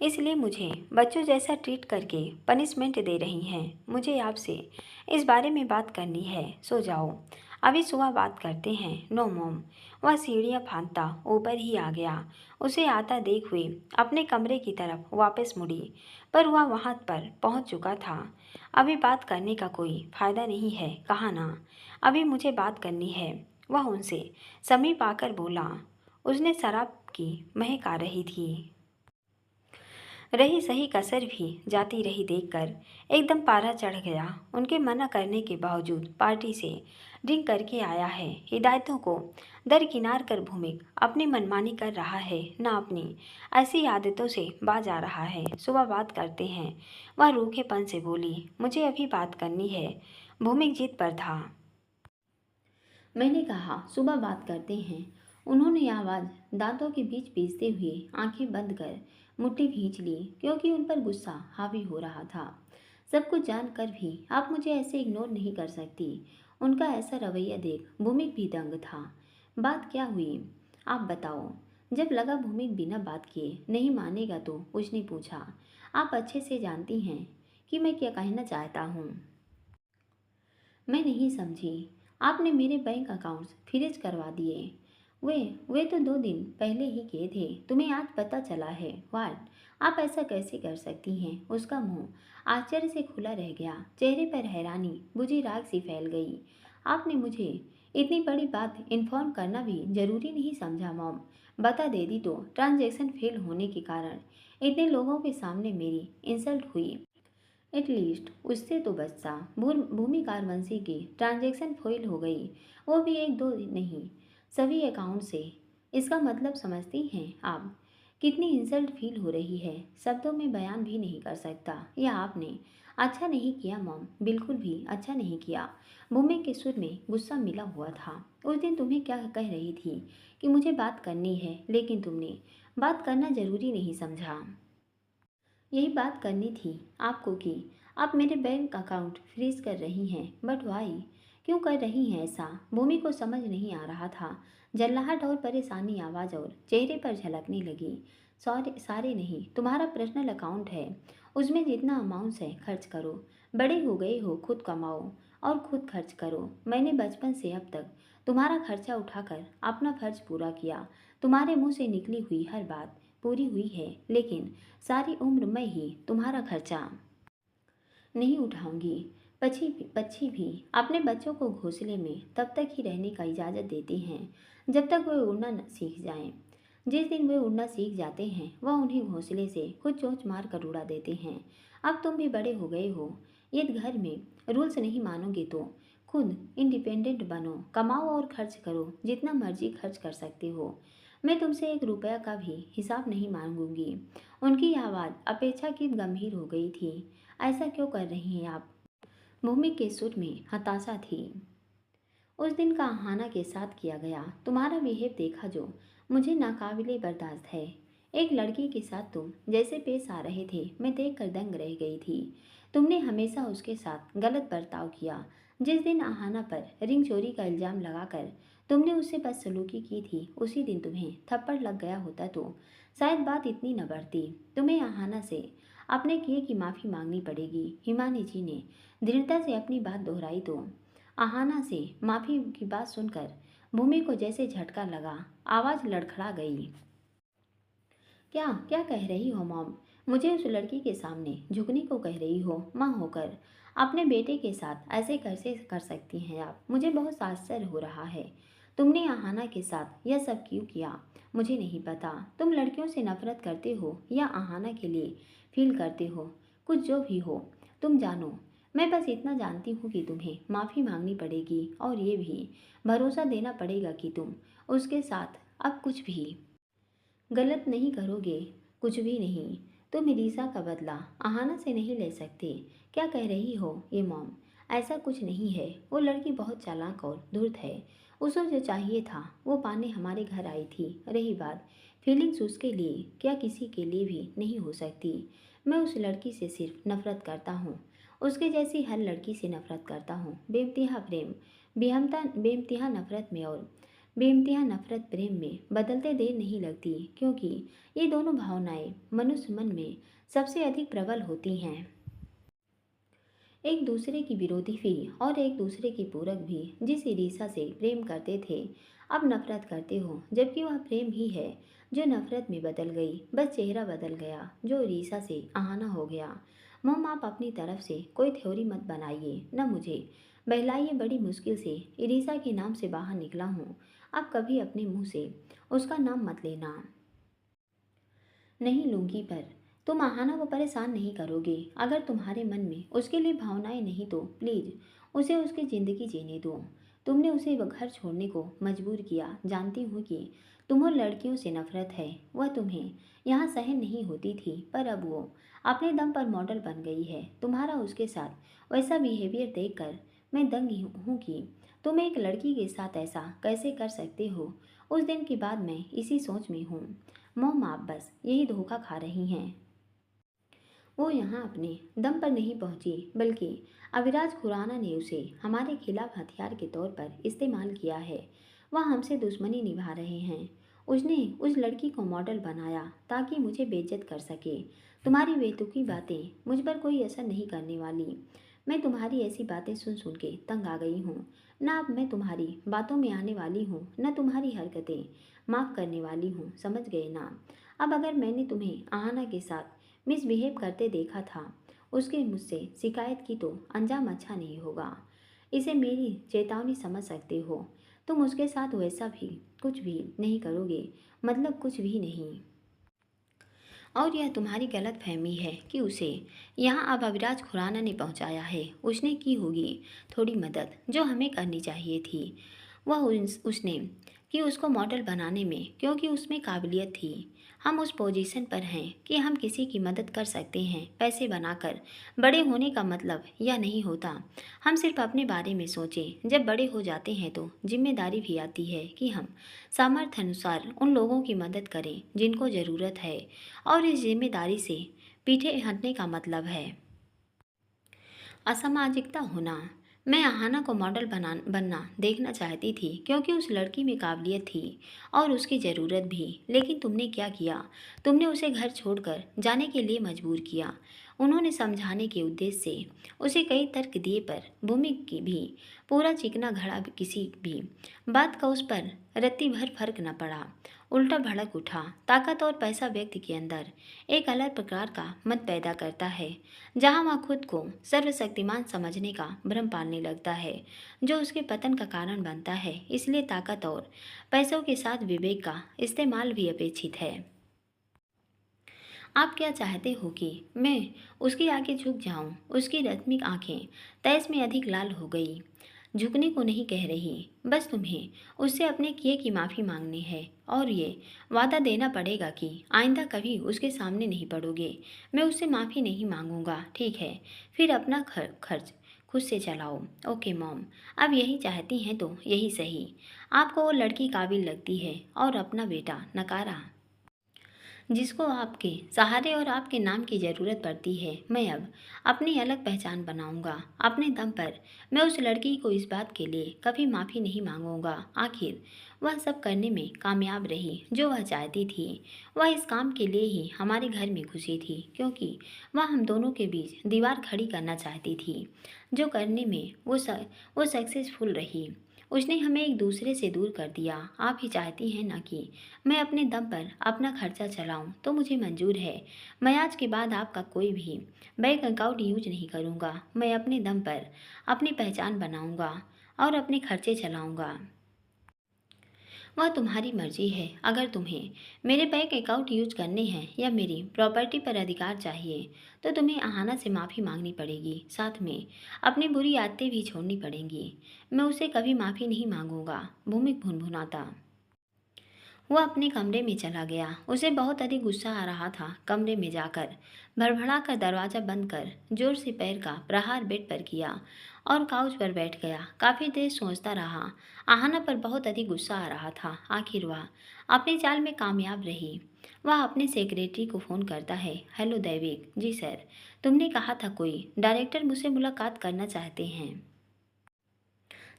इसलिए मुझे बच्चों जैसा ट्रीट करके पनिशमेंट दे रही हैं। मुझे आपसे इस बारे में बात करनी है। सो जाओ, अभी सुबह बात करते हैं। No mom. वह सीढ़ियाँ फांदता ऊपर ही आ गया। उसे आता देख हुए अपने कमरे की तरफ वापस मुड़ी पर वह वहाँ पर पहुँच चुका था। अभी बात करने का कोई फ़ायदा नहीं है, कहा ना। अभी मुझे बात करनी है, वह उनसे समीप आकर बोला। उसने शराब की महक आ रही थी। रही सही कसर भी जाती रही देखकर एकदम पारा चढ़ गया। उनके मना करने के बावजूद पार्टी से ड्रिंक करके आया है। हिदायतों को दरकिनार कर भूमिक अपनी मनमानी कर रहा है, न अपनी ऐसी आदतों से बाज आ रहा है। सुबह बात करते हैं, वह रूखेपन से बोली। मुझे अभी बात करनी है। भूमिक जिद पर था। मैंने कहा सुबह बात करते हैं। उन्होंने आवाज़ दांतों के बीच पीसते हुए आंखें बंद कर मुट्ठी भींच ली क्योंकि उन पर गुस्सा हावी हो रहा था। सब कुछ जानकर भी आप मुझे ऐसे इग्नोर नहीं कर सकती। उनका ऐसा रवैया देख भूमिक भी दंग था। बात क्या हुई, आप बताओ। जब लगा भूमिक बिना बात किए नहीं मानेगा तो उसने पूछा, आप अच्छे से जानती हैं कि मैं क्या कहना चाहता हूँ। मैं नहीं समझी। आपने मेरे बैंक अकाउंट्स फ्रीज करवा दिए। वे वे तो 2 दिन पहले ही किए थे। तुम्हें आज पता चला है? वाट, आप ऐसा कैसे कर सकती हैं? उसका मुंह आश्चर्य से खुला रह गया। चेहरे पर हैरानी बुझी राख सी फैल गई। आपने मुझे इतनी बड़ी बात इन्फॉर्म करना भी जरूरी नहीं समझा मॉम। बता देती तो ट्रांजैक्शन फेल होने के कारण इतने लोगों के सामने मेरी इंसल्ट हुई। एटलीस्ट उससे तो बचता। भूमि कारवंशी की ट्रांजैक्शन फेल हो गई, वो भी 1-2 नहीं, सभी अकाउंट से। इसका मतलब समझती हैं आप कितनी इंसल्ट फील हो रही है? शब्दों में बयान भी नहीं कर सकता। यह आपने अच्छा नहीं किया मॉम, बिल्कुल भी अच्छा नहीं किया। भूमि के सुर में गुस्सा मिला हुआ था। उस दिन तुम्हें क्या कह रही थी कि मुझे बात करनी है, लेकिन तुमने बात करना जरूरी नहीं समझा। यही बात करनी थी आपको कि आप मेरे बैंक अकाउंट फ्रीज कर रही हैं। बट वाई, क्यों कर रही हैं ऐसा? भूमि को समझ नहीं आ रहा था। जल्लाहट और परेशानी आवाज़ और चेहरे पर झलकने लगी। सारे सारे नहीं, तुम्हारा पर्सनल अकाउंट है, उसमें जितना अमाउंट है खर्च करो। बड़े हो गए हो, खुद कमाओ और खुद खर्च करो। मैंने बचपन से अब तक तुम्हारा खर्चा उठाकर अपना फर्ज पूरा किया। तुम्हारे मुंह से निकली हुई हर बात पूरी हुई है, लेकिन सारी उम्र मैं ही तुम्हारा खर्चा नहीं उठाऊंगी। पक्षी भी अपने बच्चों को घोंसले में तब तक ही रहने का इजाज़त देते हैं जब तक वे उड़ना न सीख जाएं। जिस दिन वे उड़ना सीख जाते हैं वह उन्हें घोंसले से खुद चोंच मार कर उड़ा देते हैं। अब तुम भी बड़े हो गए हो। ये घर में रूल्स नहीं मानोगे तो खुद इंडिपेंडेंट बनो, कमाओ और खर्च करो, जितना मर्जी खर्च कर सकते हो। मैं तुमसे 1 रुपया का भी हिसाब नहीं मांगूंगी। उनकी आवाज़ अपेक्षाकृत गंभीर हो गई थी। ऐसा क्यों कर रही हैं आप? भूमि के सुर में हताशा थी। उस दिन का आहाना के साथ किया गया तुम्हारा बिहेव देखा जो मुझे नाकाबिले बर्दाश्त है। एक लड़की के साथ तुम जैसे पेश आ रहे थे, मैं देखकर दंग रह गई थी। तुमने हमेशा उसके साथ गलत बर्ताव किया। जिस दिन आहाना पर रिंग चोरी का इल्ज़ाम लगाकर तुमने उससे बदसलूकी की थी, उसी दिन तुम्हें थप्पड़ लग गया होता तो शायद बात इतनी न बढ़ती। तुम्हें आहाना से अपने किए की माफ़ी मांगनी पड़ेगी। हिमानी जी ने दृढ़ता से अपनी बात दोहराई तो आहाना से माफ़ी की बात सुनकर भूमि को जैसे झटका लगा। आवाज़ लड़खड़ा गई। क्या क्या कह रही हो मॉम? मुझे उस लड़की के सामने झुकने को कह रही हो? माँ होकर अपने बेटे के साथ ऐसे कैसे कर सकती हैं आप? मुझे बहुत आश्चर्य हो रहा है। तुमने आहाना के साथ यह सब क्यों किया? मुझे नहीं पता। तुम लड़कियों से नफरत करते हो या आहाना के लिए फील करते हो? कुछ जो भी हो, तुम जानो। मैं बस इतना जानती हूँ कि तुम्हें माफ़ी मांगनी पड़ेगी और ये भी भरोसा देना पड़ेगा कि तुम उसके साथ अब कुछ भी गलत नहीं करोगे। कुछ भी नहीं। तुम इलीसा का बदला आहाना से नहीं ले सकते। क्या कह रही हो ये मॉम? ऐसा कुछ नहीं है। वो लड़की बहुत चालाक और धूर्त है। उसे जो चाहिए था वो पाने हमारे घर आई थी। रही बात फीलिंग्स, उसके लिए क्या किसी के लिए भी नहीं हो सकती। मैं उस लड़की से सिर्फ नफरत करता हूँ। उसके जैसी हर लड़की से नफरत करता हूँ। बेइंतहा प्रेम बेइंतहा नफरत में और बेइम्तिहा नफरत प्रेम में बदलते देर नहीं लगती, क्योंकि ये दोनों भावनाएं मनुष्य मन में सबसे अधिक प्रबल होती हैं। एक दूसरे की विरोधी भी और एक दूसरे की पूरक भी। जिस ईर्ष्या से प्रेम करते थे अब नफरत करते हो, जबकि वह प्रेम ही है जो नफरत में बदल गई। बस चेहरा बदल गया, जो ईर्ष्या से आहाना हो गया। मोम, आप अपनी तरफ से कोई थ्योरी मत बनाइए, न मुझे बहलाइए। बड़ी मुश्किल से ईर्ष्या के नाम से बाहर निकला हूँ। अब कभी अपने मुंह से उसका नाम मत लेना। नहीं लूंगी, पर तुम आहाना को परेशान नहीं करोगे। अगर तुम्हारे मन में उसके लिए भावनाएं नहीं तो प्लीज़ उसे उसकी ज़िंदगी जीने दो। तुमने उसे वह घर छोड़ने को मजबूर किया। जानती हूँ कि तुम्हें लड़कियों से नफरत है। वह तुम्हें यहाँ सहन नहीं होती थी, पर अब वो अपने दम पर मॉडल बन गई है। तुम्हारा उसके साथ वैसा बिहेवियर देखकर मैं दंग हूँ कि तुम एक लड़की के साथ ऐसा कैसे कर सकते हो। उस दिन के बाद मैं इसी सोच में हूँ। मोम, आप बस यही धोखा खा रही हैं। वो यहाँ अपने दम पर नहीं पहुंची, बल्कि अविराज खुराना ने उसे हमारे खिलाफ हथियार के तौर पर इस्तेमाल किया है। वह हमसे दुश्मनी निभा रहे हैं। उसने उस लड़की को मॉडल बनाया ताकि मुझे बेइज्जत कर सके। तुम्हारी बेतुकी बातें मुझ पर कोई असर नहीं करने वाली। मैं तुम्हारी ऐसी बातें सुन सुन के तंग आ गई हूँ। ना अब मैं तुम्हारी बातों में आने वाली हूँ, न तुम्हारी हरकतें माफ़ करने वाली हूँ। समझ गए ना? अब अगर मैंने तुम्हें आहाना के साथ मिसबिहेव करते देखा था, उसके मुझसे शिकायत की, तो अंजाम अच्छा नहीं होगा। इसे मेरी चेतावनी समझ सकते हो। तुम उसके साथ वैसा भी कुछ भी नहीं करोगे, मतलब कुछ भी नहीं। और यह तुम्हारी गलत फहमी है कि उसे यहाँ अब अविराज खुराना ने पहुँचाया है। उसने की होगी थोड़ी मदद जो हमें करनी चाहिए थी। वह उसने कि उसको मॉडल बनाने में, क्योंकि उसमें काबिलियत थी। हम उस पोजीशन पर हैं कि हम किसी की मदद कर सकते हैं। पैसे बनाकर बड़े होने का मतलब यह नहीं होता हम सिर्फ अपने बारे में सोचें। जब बड़े हो जाते हैं तो जिम्मेदारी भी आती है कि हम सामर्थ्य अनुसार उन लोगों की मदद करें जिनको ज़रूरत है। और इस जिम्मेदारी से पीछे हटने का मतलब है असामाजिकता होना। मैं आहाना को मॉडल बनना देखना चाहती थी, क्योंकि उस लड़की में काबिलियत थी और उसकी ज़रूरत भी। लेकिन तुमने क्या किया? तुमने उसे घर छोड़कर जाने के लिए मजबूर किया। उन्होंने समझाने के उद्देश्य से उसे कई तर्क दिए, पर भूमि की भी पूरा चिकना घड़ा किसी भी बात का उस पर रत्ती भर फर्क न पड़ा। उल्टा भड़क उठा। ताकत और पैसा व्यक्ति के अंदर एक अलग प्रकार का मत पैदा करता है, जहाँ वह खुद को सर्वशक्तिमान समझने का भ्रम पालने लगता है, जो उसके पतन का कारण बनता है। इसलिए ताकत और पैसों के साथ विवेक का इस्तेमाल भी अपेक्षित है। आप क्या चाहते हो कि मैं उसके आगे झुक जाऊं? उसकी रत्मिक आंखें तैस में अधिक लाल हो गई। झुकने को नहीं कह रही, बस तुम्हें उससे अपने किए की माफ़ी मांगनी है और ये वादा देना पड़ेगा कि आइंदा कभी उसके सामने नहीं पड़ोगे। मैं उससे माफ़ी नहीं मांगूंगा, ठीक है? फिर अपना खर्च खुद से चलाओ। ओके मॉम, अब यही चाहती हैं तो यही सही। आपको वो लड़की काबिल लगती है और अपना बेटा नकारा, जिसको आपके सहारे और आपके नाम की ज़रूरत पड़ती है। मैं अब अपनी अलग पहचान बनाऊंगा अपने दम पर। मैं उस लड़की को इस बात के लिए कभी माफ़ी नहीं मांगूंगा। आखिर वह सब करने में कामयाब रही जो वह चाहती थी। वह इस काम के लिए ही हमारे घर में घुसी थी, क्योंकि वह हम दोनों के बीच दीवार खड़ी करना चाहती थी, जो करने में वो सक्सेसफुल रही। उसने हमें एक दूसरे से दूर कर दिया। आप ही चाहती हैं ना कि मैं अपने दम पर अपना खर्चा चलाऊं, तो मुझे मंजूर है। मैं आज के बाद आपका कोई भी बैंक अकाउंट यूज नहीं करूंगा। मैं अपने दम पर अपनी पहचान बनाऊंगा और अपने खर्चे चलाऊंगा। वह तुम्हारी मर्जी है। अगर तुम्हें मेरे बैंक अकाउंट यूज करने हैं या मेरी प्रॉपर्टी पर अधिकार चाहिए, तो तुम्हें आहाना से माफ़ी मांगनी पड़ेगी। साथ में अपनी बुरी आदतें भी छोड़नी पड़ेंगी। मैं उसे कभी माफ़ी नहीं मांगूंगा। भूमिक भुनभुनाता वह अपने कमरे में चला गया। उसे बहुत अधिक गुस्सा आ रहा था। कमरे में जाकर भड़बड़ा कर दरवाज़ा बंद कर जोर से पैर का प्रहार बेड पर किया और काउच पर बैठ गया। काफ़ी देर सोचता रहा। आहाना पर बहुत अधिक गुस्सा आ रहा था। आखिर वह अपने चाल में कामयाब रही। वह अपने सेक्रेटरी को फ़ोन करता है। हेलो दैविक। जी सर, तुमने कहा था कोई डायरेक्टर मुझसे मुलाकात करना चाहते हैं।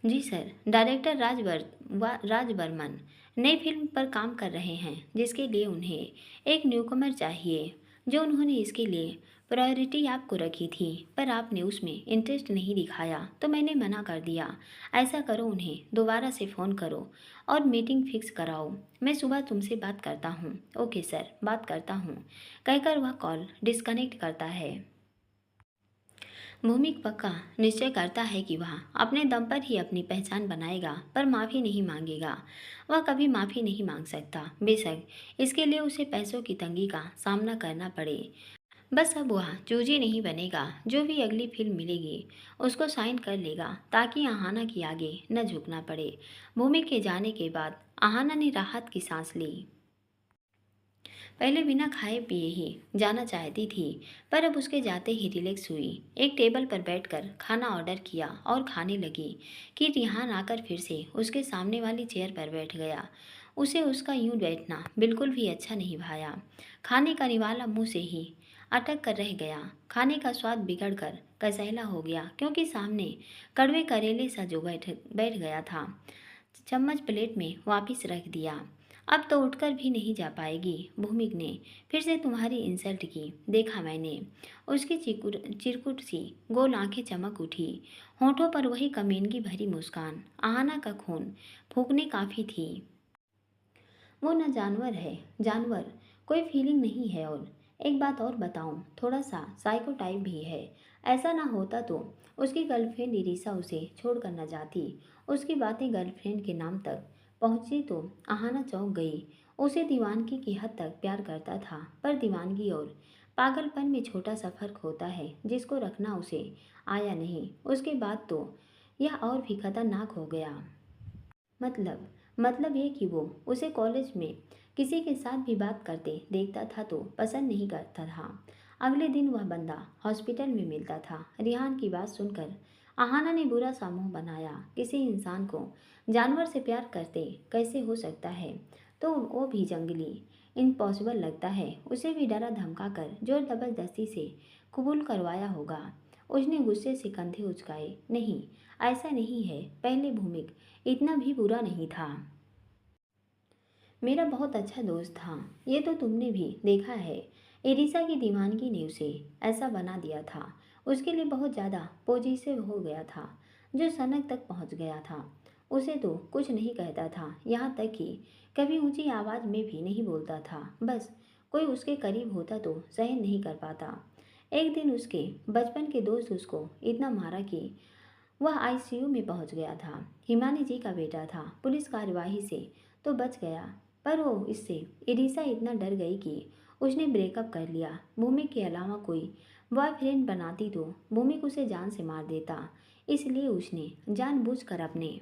जी सर, डायरेक्टर राज बर्मन नई फिल्म पर काम कर रहे हैं, जिसके लिए उन्हें एक न्यूकमर चाहिए। जो उन्होंने इसके लिए प्रायोरिटी आपको रखी थी, पर आपने उसमें इंटरेस्ट नहीं दिखाया, तो मैंने मना कर दिया। ऐसा करो, उन्हें दोबारा से फ़ोन करो और मीटिंग फिक्स कराओ। मैं सुबह तुमसे बात करता हूँ। ओके सर, बात करता हूँ, कहकर वह कॉल डिस्कनेक्ट करता है। भूमिक पक्का निश्चय करता है कि वह अपने दम पर ही अपनी पहचान बनाएगा, पर माफ़ी नहीं मांगेगा। वह कभी माफ़ी नहीं मांग सकता, बेशक इसके लिए उसे पैसों की तंगी का सामना करना पड़े। बस अब वह चूजी नहीं बनेगा। जो भी अगली फिल्म मिलेगी उसको साइन कर लेगा, ताकि आहाना की आगे न झुकना पड़े। भूमिक के जाने के बाद आहाना ने राहत की सांस ली। पहले बिना खाए पिए ही जाना चाहती थी, पर अब उसके जाते ही रिलैक्स हुई। एक टेबल पर बैठकर खाना ऑर्डर किया और खाने लगी कि रिहान आकर फिर से उसके सामने वाली चेयर पर बैठ गया। उसे उसका यूं बैठना बिल्कुल भी अच्छा नहीं भाया। खाने का निवाला मुंह से ही अटक कर रह गया। खाने का स्वाद बिगड़ कर कसैला हो गया, क्योंकि सामने कड़वे करेले सा जो बैठ गया था। चम्मच प्लेट में वापस रख दिया। अब तो उठकर भी नहीं जा पाएगी। भूमिक ने फिर से तुम्हारी इंसल्ट की, देखा मैंने। उसकी चिरकुट सी गोल आंखें चमक उठी। होठों पर वही कमीनगी भरी मुस्कान। आहाना का खून फूंकने काफ़ी थी। वो न जानवर है, जानवर कोई फीलिंग नहीं है। और एक बात और बताऊं, थोड़ा सा साइको टाइप भी है। ऐसा ना होता तो उसकी गर्लफ्रेंड इरिसा उसे छोड़कर न जाती। उसकी बातें गर्लफ्रेंड के नाम तक पहुंची तो आहाना चौंक गई। उसे दीवानगी की हद तक प्यार करता था, पर दीवानगी और पागलपन में छोटा सा फर्क होता है, जिसको रखना उसे आया नहीं। उसके बाद तो यह और भी खतरनाक हो गया। मतलब ये कि वो उसे कॉलेज में किसी के साथ भी बात करते देखता था तो पसंद नहीं करता था। अगले दिन वह बंदा हॉस्पिटल में मिलता था। रिहान की बात सुनकर आहाना ने बुरा सा मुंह बनाया। किसी इंसान को जानवर से प्यार करते कैसे हो सकता है, तो वो भी जंगली। इम्पॉसिबल लगता है। उसे भी डरा धमका कर जोर जबरदस्ती से कबूल करवाया होगा। उसने गुस्से से कंधे उचकाए। नहीं, ऐसा नहीं है। पहले भूमिक इतना भी बुरा नहीं था। मेरा बहुत अच्छा दोस्त था, ये तो तुमने भी देखा है। एरिसा की दीवानगी ने उसे ऐसा बना दिया था। उसके लिए बहुत ज़्यादा पॉजिटिव हो गया था, जो सनक तक पहुंच गया था। उसे तो कुछ नहीं कहता था, यहाँ तक कि कभी ऊंची आवाज़ में भी नहीं बोलता था। बस कोई उसके करीब होता तो सहन नहीं कर पाता। एक दिन उसके बचपन के दोस्त उसको इतना मारा कि वह आईसीयू में पहुंच गया था। हिमानी जी का बेटा था। पुलिस कार्यवाही से तो बच गया, पर वो इससे इरिसा इतना डर गई कि उसने ब्रेकअप कर लिया। भूमिक के अलावा कोई बॉयफ्रेंड बनाती तो भूमिक उसे जान से मार देता। इसलिए उसने जानबूझकर अपने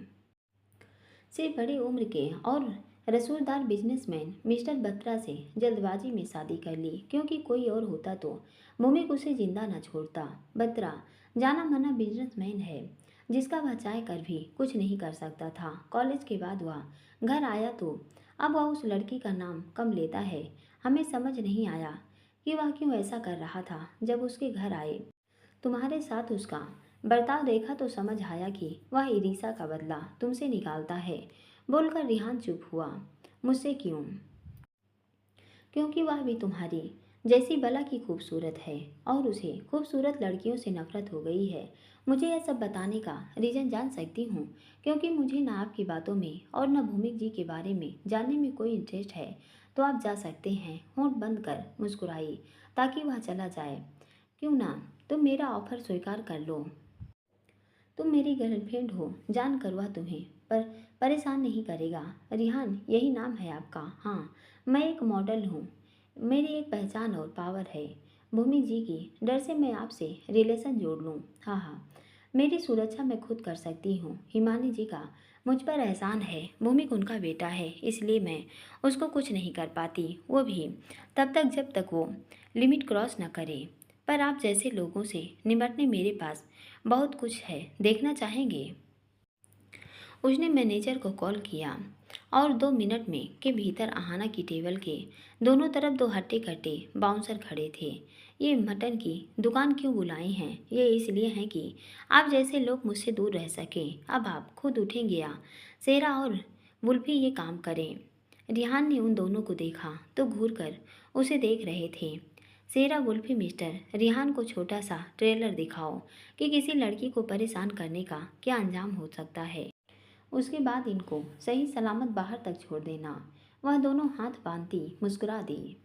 से बड़े उम्र के और रसूलदार बिजनेसमैन मिस्टर बत्रा से जल्दबाजी में शादी कर ली, क्योंकि कोई और होता तो भूमिक उसे जिंदा न छोड़ता। बत्रा जाना माना बिजनेसमैन है, जिसका वह चाह कर भी कुछ नहीं कर सकता था। कॉलेज के बाद वह घर आया तो अब वह उस लड़की का नाम कम लेता है। हमें समझ नहीं आया कि वह क्यों ऐसा कर रहा था। जब उसके घर आए, तुम्हारे साथ उसका बर्ताव देखा तो समझ आया कि वह इरिसा का बदला तुमसे निकालता है, बोलकर रिहान चुप हुआ। मुझसे क्यों? क्योंकि वह भी तुम्हारी जैसी बला की खूबसूरत है और उसे खूबसूरत लड़कियों से नफरत हो गई है। मुझे यह सब बताने का रीज़न जान सकती हूँ, क्योंकि मुझे ना आपकी बातों में और न भूमिक जी के बारे में जानने में कोई इंटरेस्ट है। तो आप जा सकते हैं। होंठ बंद कर मुस्कुराई ताकि वह चला जाए। क्यों ना तुम मेरा ऑफर स्वीकार कर लो। तुम मेरी गर्लफ्रेंड हो जानकर वह तुम्हें पर परेशान नहीं करेगा। रिहान यही नाम है आपका? हाँ, मैं एक मॉडल हूँ। मेरी एक पहचान और पावर है। भूमि जी की डर से मैं आपसे रिलेशन जोड़ लूँ? हाँ हाँ, मेरी सुरक्षा मैं खुद कर सकती हूँ। हिमानी जी का मुझ पर एहसान है। भूमिक उनका बेटा है, इसलिए मैं उसको कुछ नहीं कर पाती, वो भी तब तक जब तक वो लिमिट क्रॉस न करे। पर आप जैसे लोगों से निपटने मेरे पास बहुत कुछ है। देखना चाहेंगे? उसने मैनेजर को कॉल किया और 2 मिनट में के भीतर आहाना की टेबल के दोनों तरफ 2 हट्टे-कट्टे बाउंसर खड़े थे। ये मटन की दुकान क्यों बुलाए हैं? ये इसलिए हैं कि आप जैसे लोग मुझसे दूर रह सकें। अब आप खुद उठेंगे या सेरा और वुल्फी ये काम करें? रिहान ने उन दोनों को देखा तो घूर कर उसे देख रहे थे। सेरा वुल्फी मिस्टर रिहान को छोटा सा ट्रेलर दिखाओ कि किसी लड़की को परेशान करने का क्या अंजाम हो सकता है। उसके बाद इनको सही सलामत बाहर तक छोड़ देना। वह दोनों हाथ बांधती मुस्कुरा दी।